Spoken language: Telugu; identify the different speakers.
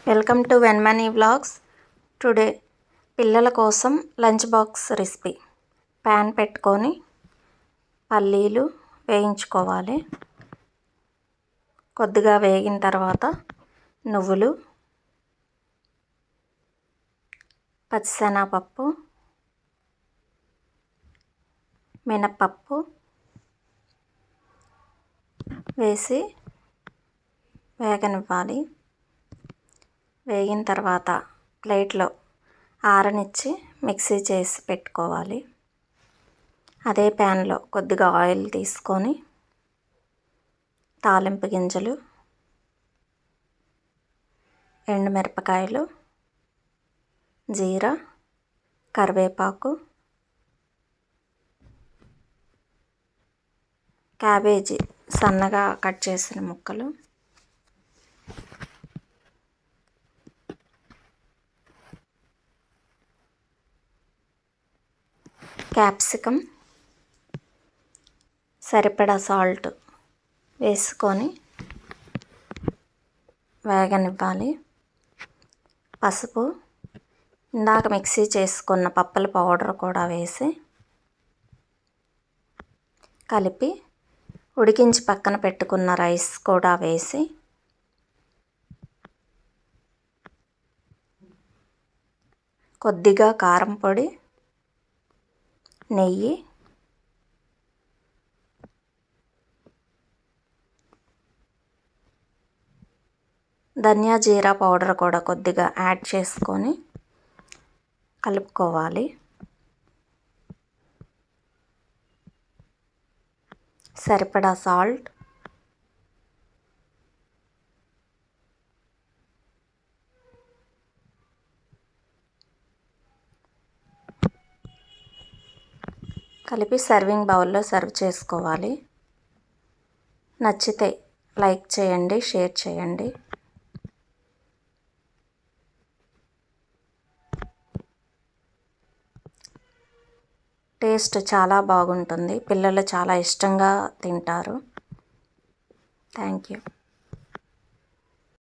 Speaker 1: వెల్కమ్ టు వెన్మనీ వ్లాగ్స్. టుడే పిల్లల కోసం లంచ్ బాక్స్ రెసిపీ. ప్యాన్ పెట్టుకొని పల్లీలు వేయించుకోవాలి. కొద్దిగా వేగిన తర్వాత నువ్వులు, పచ్చిశనగపప్పు, మినప్పప్పు వేసి వేగనివ్వాలి. వేగిన తర్వాత ప్లేట్లో ఆరనిచ్చి మిక్సీ చేసి పెట్టుకోవాలి. అదే ప్యాన్లో కొద్దిగా ఆయిల్ తీసుకొని తాలింపు గింజలు, ఎండుమిరపకాయలు, జీరా, కరివేపాకు, క్యాబేజీ సన్నగా కట్ చేసిన ముక్కలు, క్యాప్సికమ్, సరిపడా సాల్ట్ వేసుకొని వేగనివ్వాలి. పసుపు, ఇందాక మిక్సీ చేసుకున్న పప్పుల పౌడర్ కూడా వేసి కలిపి ఉడికించి పక్కన పెట్టుకున్న రైస్ కూడా వేసి కొద్దిగా కారం పొడి, నెయ్యి, ధనియా జీరా పౌడర్ కూడా కొద్దిగా యాడ్ చేసుకొని కలుపుకోవాలి. సరిపడా సాల్ట్, కలిపి సర్వింగ్ బౌల్లో సర్వ్ చేసుకోవాలి. నచ్చితే లైక్ చేయండి, షేర్ చేయండి. టేస్ట్ చాలా బాగుంటుంది. పిల్లలు చాలా ఇష్టంగా తింటారు. Thank you.